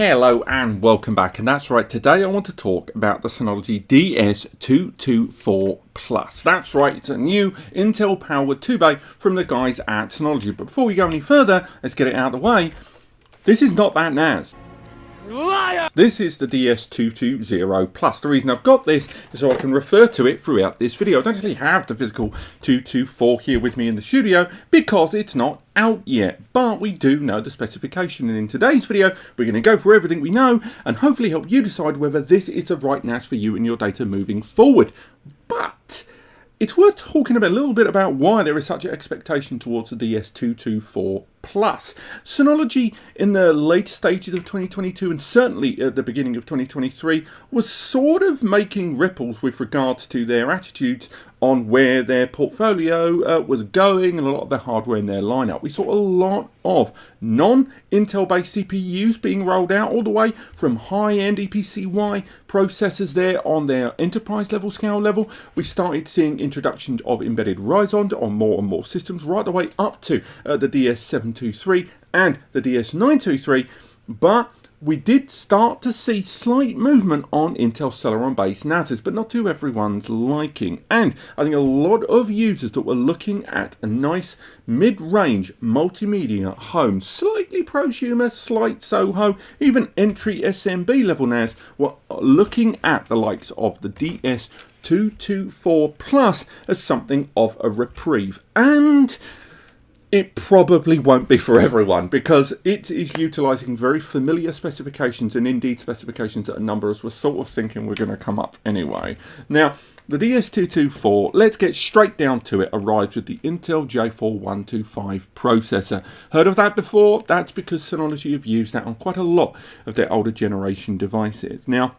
Hello and welcome back, and that's right, today I want to talk about the Synology DS224 Plus. That's right, it's a new Intel powered 2-bay from the guys at Synology. But before we go any further, let's get it out of the way. This is not that NAS. Liar! This is the DS220 Plus. The reason I've got this is so I can refer to it throughout this video. I don't actually have the physical 224 here with me in the studio because it's not out yet, but we do know the specification, and in today's video we're going to go through everything we know and hopefully help you decide whether this is the right NAS for you and your data moving forward. But it's worth talking a little bit about why there is such an expectation towards the DS224 Plus. Synology in the later stages of 2022 and certainly at the beginning of 2023 was sort of making ripples with regards to their attitudes on where their portfolio was going and a lot of the hardware in their lineup. We saw a lot of non-Intel based CPUs being rolled out, all the way from high-end EPCY processors there on their enterprise level, scale level. We started seeing introductions of embedded Ryzen on more and more systems, right the way up to the DS723 and the DS923, but we did start to see slight movement on Intel Celeron based NASs, but not to everyone's liking. And I think a lot of users that were looking at a nice mid-range multimedia home, slightly prosumer, slight Soho, even entry SMB level NAS, were looking at the likes of the DS224 Plus as something of a reprieve. And it probably won't be for everyone because it is utilising very familiar specifications, and indeed specifications that a number of us were sort of thinking were going to come up anyway. Now, the DS224, let's get straight down to it, arrives with the Intel J4125 processor. Heard of that before? That's because Synology have used that on quite a lot of their older generation devices. Now,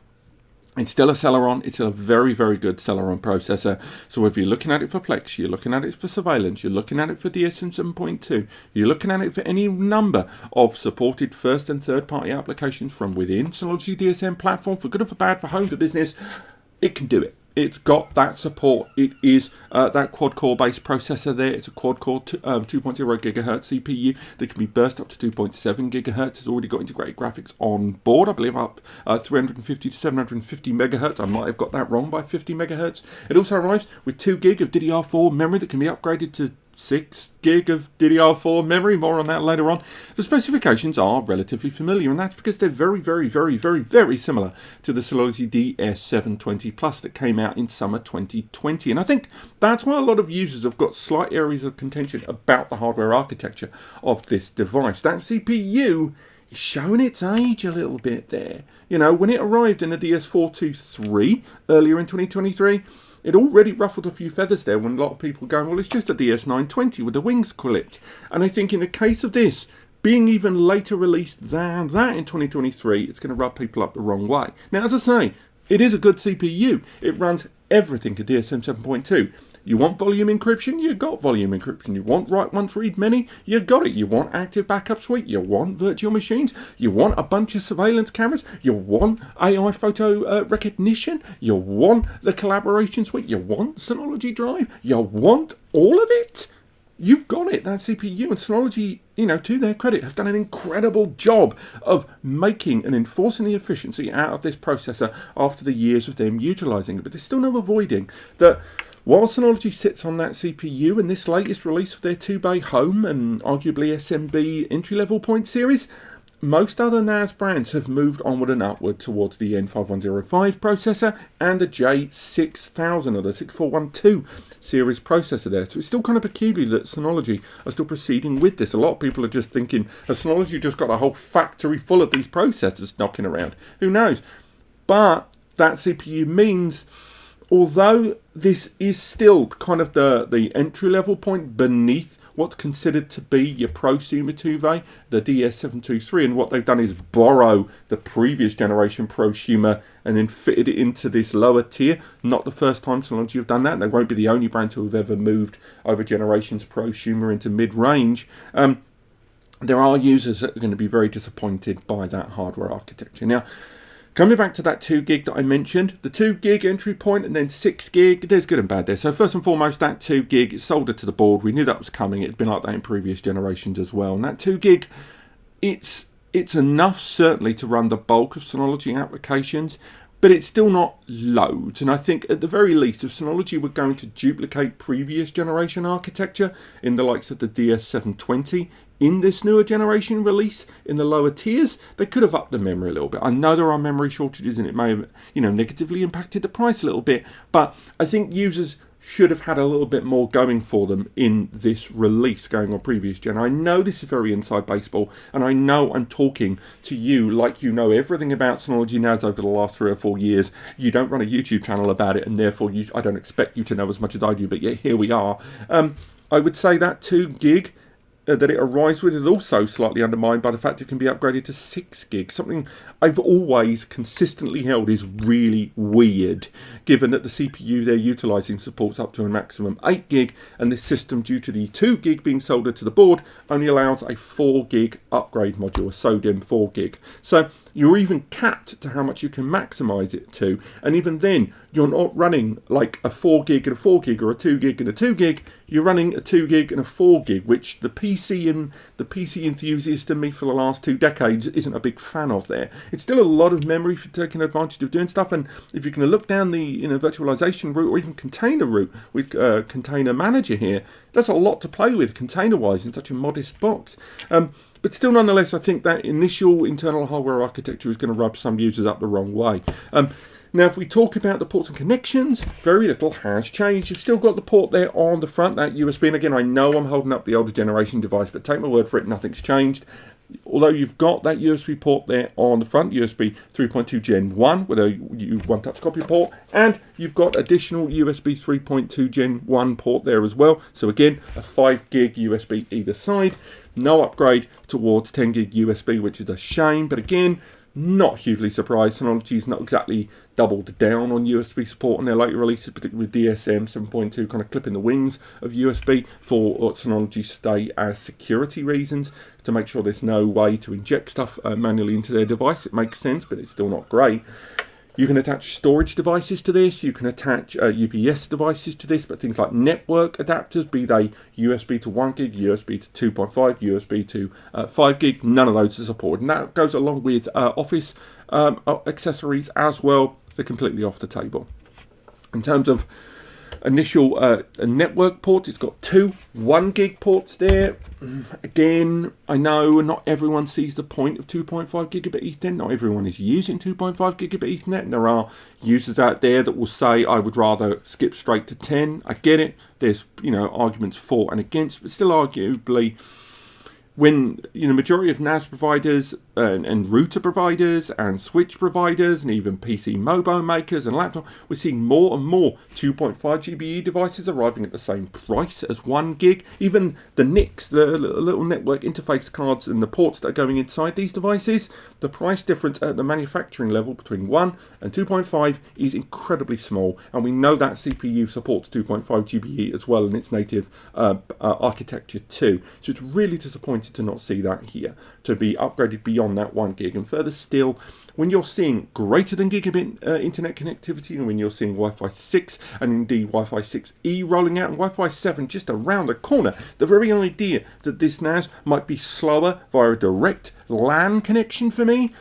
it's still a Celeron, it's a very, very good Celeron processor. So if you're looking at it for Plex, you're looking at it for surveillance, you're looking at it for DSM 7.2, you're looking at it for any number of supported first and third party applications from within Synology DSM platform, for good or for bad, for home, for business, it can do it. It's got that support. It is that quad-core based processor there. It's a quad-core 2.0 GHz CPU that can be burst up to 2.7 GHz. It's already got integrated graphics on board, I believe up 350 to 750 MHz. I might have got that wrong by 50 MHz. It also arrives with 2 GB of DDR4 memory that can be upgraded to 6 GB of DDR4 memory, more on that later on. The specifications are relatively familiar, and that's because they're very, very, very, very, very similar to the Synology DS720 Plus that came out in summer 2020. And I think that's why a lot of users have got slight areas of contention about the hardware architecture of this device. That CPU is showing its age a little bit there. You know, when it arrived in the DS423 earlier in 2023, it already ruffled a few feathers there when a lot of people were going, well, it's just a DS920 with the wings clipped. And I think in the case of this, being even later released than that in 2023, it's going to rub people up the wrong way. Now, as I say, it is a good CPU. It runs everything to DSM 7.2. You want volume encryption? You got volume encryption. You want write once, read many? You got it. You want active backup suite? You want virtual machines? You want a bunch of surveillance cameras? You want AI photo recognition? You want the collaboration suite? You want Synology Drive? You want all of it? You've got it, that CPU. And Synology, you know, to their credit, have done an incredible job of making and enforcing the efficiency out of this processor after the years of them utilising it. But there's still no avoiding that while Synology sits on that CPU in this latest release of their 2-bay home and arguably SMB entry-level point series, most other NAS brands have moved onward and upward towards the N5105 processor and the J6000 or the 6412 series processor there. So it's still kind of peculiar that Synology are still proceeding with this. A lot of people are just thinking, has Synology just got a whole factory full of these processors knocking around? Who knows? But that CPU means, although this is still kind of the entry-level point beneath what's considered to be your prosumer 2-bay, the DS723, and what they've done is borrow the previous generation prosumer and then fitted it into this lower tier. Not the first time Synology have done that, and they won't be the only brand to have ever moved over generations prosumer into mid-range. There are users that are going to be very disappointed by that hardware architecture. Now, coming back to that 2 gig that I mentioned, the 2 gig entry point and then 6 gig, there's good and bad there. So first and foremost, that 2 gig is soldered to the board. We knew that was coming. It had been like that in previous generations as well. And that 2 gig, it's It's enough certainly to run the bulk of Synology applications, but it's still not loads. And I think at the very least, if Synology were going to duplicate previous generation architecture in the likes of the DS720 in this newer generation release in the lower tiers, they could have upped the memory a little bit. I know there are memory shortages and it may have, negatively impacted the price a little bit, but I think users should have had a little bit more going for them in this release going on previous gen. I know this is very inside baseball, and I know I'm talking to you like you know everything about Synology NAS over the last 3 or 4 years. You don't run a YouTube channel about it, and therefore I don't expect you to know as much as I do, but yet here we are. I would say that 2 gig that it arrives with is also slightly undermined by the fact it can be upgraded to 6 gig, something I've always consistently held is really weird, given that the CPU they're utilising supports up to a maximum 8 gig, and this system, due to the 2 gig being soldered to the board, only allows a 4 gig upgrade module, a SODIMM 4 gig. So you're even capped to how much you can maximise it to, and even then you're not running like a 4 gig and a 4 gig or a 2 gig and a 2 gig, you're running a 2 gig and a 4 gig, which the PC enthusiast in me for the last 2 decades isn't a big fan of there. It's still a lot of memory for taking advantage of doing stuff, and if you're going to look down the virtualization route or even container route with Container Manager here, that's a lot to play with container-wise in such a modest box. But still, nonetheless, I think that initial internal hardware architecture is going to rub some users up the wrong way. Now, if we talk about the ports and connections, very little has changed. You've still got the port there on the front, that USB. And again, I know I'm holding up the older generation device, but take my word for it, nothing's changed. Although you've got that USB port there on the front, USB 3.2 Gen 1 with a one-touch copy port, and you've got additional USB 3.2 Gen 1 port there as well. So again, a 5 gig USB either side. No upgrade towards 10 gig USB, which is a shame, but again, not hugely surprised. Synology's not exactly doubled down on USB support in their later releases, particularly with DSM 7.2 kind of clipping the wings of USB for Synology stay as security reasons, to make sure there's no way to inject stuff manually into their device. It makes sense, but it's still not great. You can attach storage devices to this, you can attach UPS devices to this, but things like network adapters, be they USB to 1 gig, USB to 2.5, USB to 5 gig, none of those are supported. And that goes along with Office accessories as well. They're completely off the table. In terms of initial network ports, it's got 2 1 gig ports there. Again, I know not everyone sees the point of 2.5 gigabit Ethernet. Not everyone is using 2.5 gigabit Ethernet, and there are users out there that will say I would rather skip straight to 10. I get it. There's arguments for and against, but still arguably, when majority of NAS providers and router providers and switch providers and even PC mobile makers and laptop, we're seeing more and more 2.5 GBE devices arriving at the same price as 1 gig. Even the NICs, the little network interface cards and the ports that are going inside these devices, the price difference at the manufacturing level between 1 and 2.5 is incredibly small, and we know that CPU supports 2.5 GBE as well in its native architecture too. So it's really disappointing to not see that here, to be upgraded beyond that 1 gig. And further still, when you're seeing greater than gigabit internet connectivity, and when you're seeing Wi-Fi 6 and indeed Wi-Fi 6E rolling out and Wi-Fi 7 just around the corner, the very idea that this NAS might be slower via a direct LAN connection for me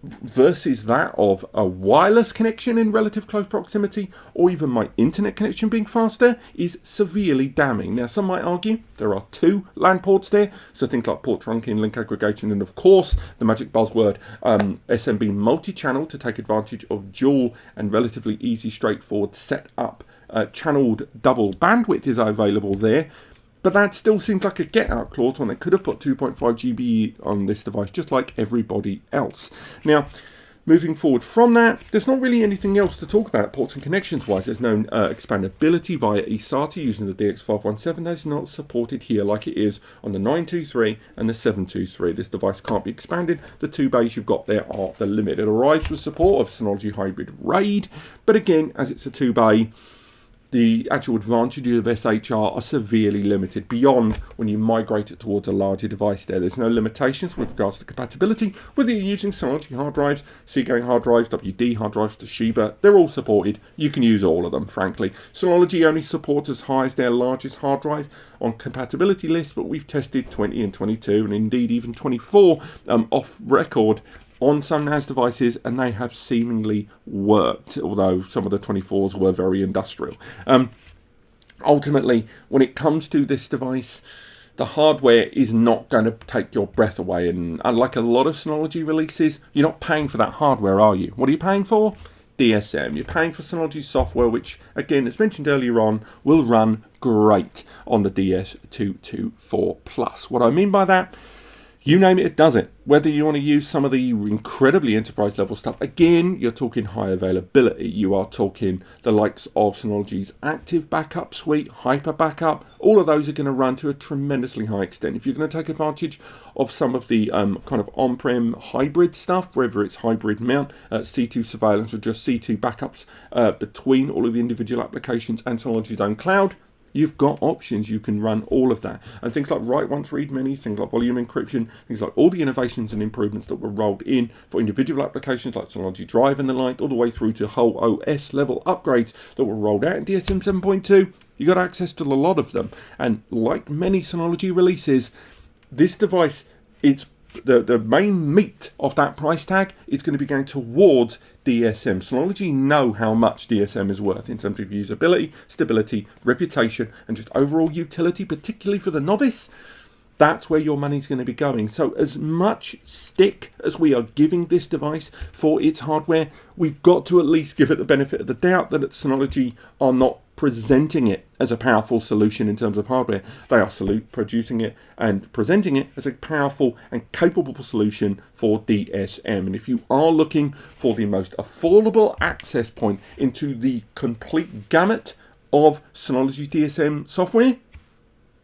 versus that of a wireless connection in relative close proximity, or even my internet connection being faster, is severely damning. Now, some might argue there are 2 LAN ports there, so things like port trunking, link aggregation, and of course the magic buzzword SMB multi-channel to take advantage of dual and relatively easy, straightforward setup. Channeled double bandwidth is available there. But that still seems like a get-out clause when they could have put 2.5 GBE on this device, just like everybody else. Now, moving forward from that, there's not really anything else to talk about ports and connections-wise. There's no expandability via eSATA using the DX517. That's not supported here like it is on the 923 and the 723. This device can't be expanded. The 2 bays you've got there are the limit. It arrives with support of Synology Hybrid RAID, but again, as it's a 2 bay, the actual advantages of SHR are severely limited beyond when you migrate it towards a larger device there. There's no limitations with regards to compatibility, whether you're using Synology hard drives, Seagate hard drives, WD hard drives, Toshiba, they're all supported. You can use all of them, frankly. Synology only supports as high as their largest hard drive on compatibility list, but we've tested 20 and 22 and indeed even 24 off record on some NAS devices, and they have seemingly worked, although some of the 24s were very industrial. Ultimately, when it comes to this device, the hardware is not going to take your breath away, and unlike a lot of Synology releases, you're not paying for that hardware, are you? What are you paying for? DSM. You're paying for Synology software, which, again, as mentioned earlier on, will run great on the DS224 Plus. What I mean by that, you name it, it does it. Whether you want to use some of the incredibly enterprise level stuff, again, you're talking high availability. You are talking the likes of Synology's Active Backup Suite, Hyper Backup. All of those are going to run to a tremendously high extent. If you're going to take advantage of some of the kind of on-prem hybrid stuff, whether it's hybrid mount, C2 surveillance, or just C2 backups between all of the individual applications and Synology's own cloud, you've got options. You can run all of that. And things like write once, read many, things like volume encryption, things like all the innovations and improvements that were rolled in for individual applications like Synology Drive and the like, all the way through to whole OS level upgrades that were rolled out in DSM 7.2. You got access to a lot of them. And like many Synology releases, this device, it's the main meat of that price tag is going to be going towards DSM. Synology know how much DSM is worth in terms of usability, stability, reputation, and just overall utility, particularly for the novice. That's where your money's going to be going. So as much stick as we are giving this device for its hardware, we've got to at least give it the benefit of the doubt that Synology are not presenting it as a powerful solution in terms of hardware. They are producing it and presenting it as a powerful and capable solution for DSM. And if you are looking for the most affordable access point into the complete gamut of Synology DSM software,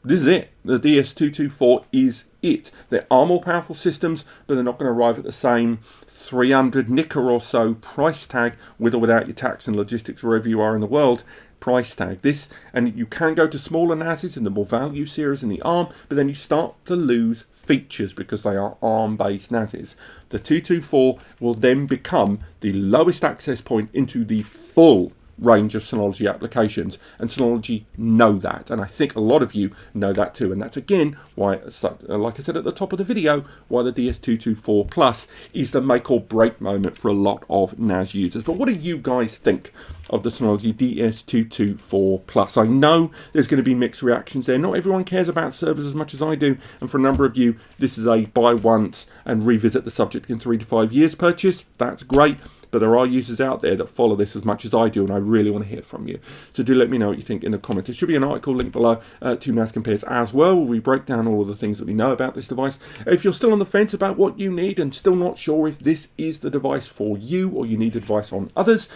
this is it. The DS224 is it. There are more powerful systems, but they're not going to arrive at the same 300 nicker or so price tag, with or without your tax and logistics wherever you are in the world. Price tag. This, and you can go to smaller NASs in the more value series in the ARM, but then you start to lose features because they are ARM-based NASs. The 224 will then become the lowest access point into the full range of Synology applications, and Synology know that, and I think a lot of you know that too, and that's again why, like I said at the top of the video, why the DS224 Plus is the make or break moment for a lot of NAS users. But what do you guys think of the Synology DS224 Plus? I know there's going to be mixed reactions there. Not everyone cares about servers as much as I do, and for a number of you, this is a buy once and revisit the subject in 3 to 5 years purchase. That's great. But there are users out there that follow this as much as I do, and I really want to hear from you. So do let me know what you think in the comments. There should be an article linked below to NAS Compares as well, where we break down all of the things that we know about this device. If you're still on the fence about what you need and still not sure if this is the device for you or you need advice on others,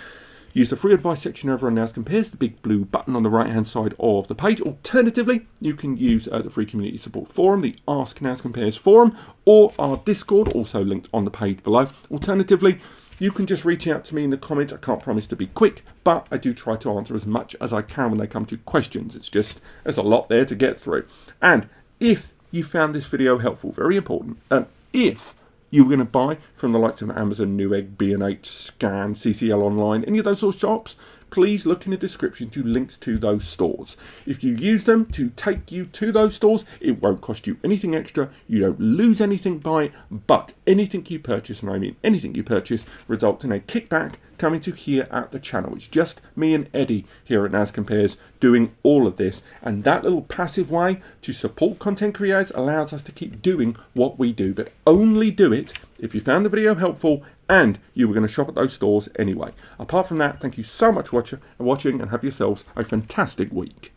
use the free advice section over on NAS Compares, the big blue button on the right-hand side of the page. Alternatively, you can use the free community support forum, the Ask NAS Compares forum, or our Discord, also linked on the page below. Alternatively, you can just reach out to me in the comments. I can't promise to be quick, but I do try to answer as much as I can when they come to questions. It's just, there's a lot there to get through. And if you found this video helpful, very important, if you were going to buy from the likes of Amazon, Newegg, B&H, Scan, CCL Online, any of those sort of shops, please look in the description to links to those stores. If you use them to take you to those stores, it won't cost you anything extra. You don't lose anything by it, but anything you purchase, and I mean anything you purchase, results in a kickback coming to here at the channel. It's just me and Eddie here at NAS Compares doing all of this, and that little passive way to support content creators allows us to keep doing what we do, but only do it if you found the video helpful and you were going to shop at those stores anyway. Apart from that, thank you so much for watching, and have yourselves a fantastic week.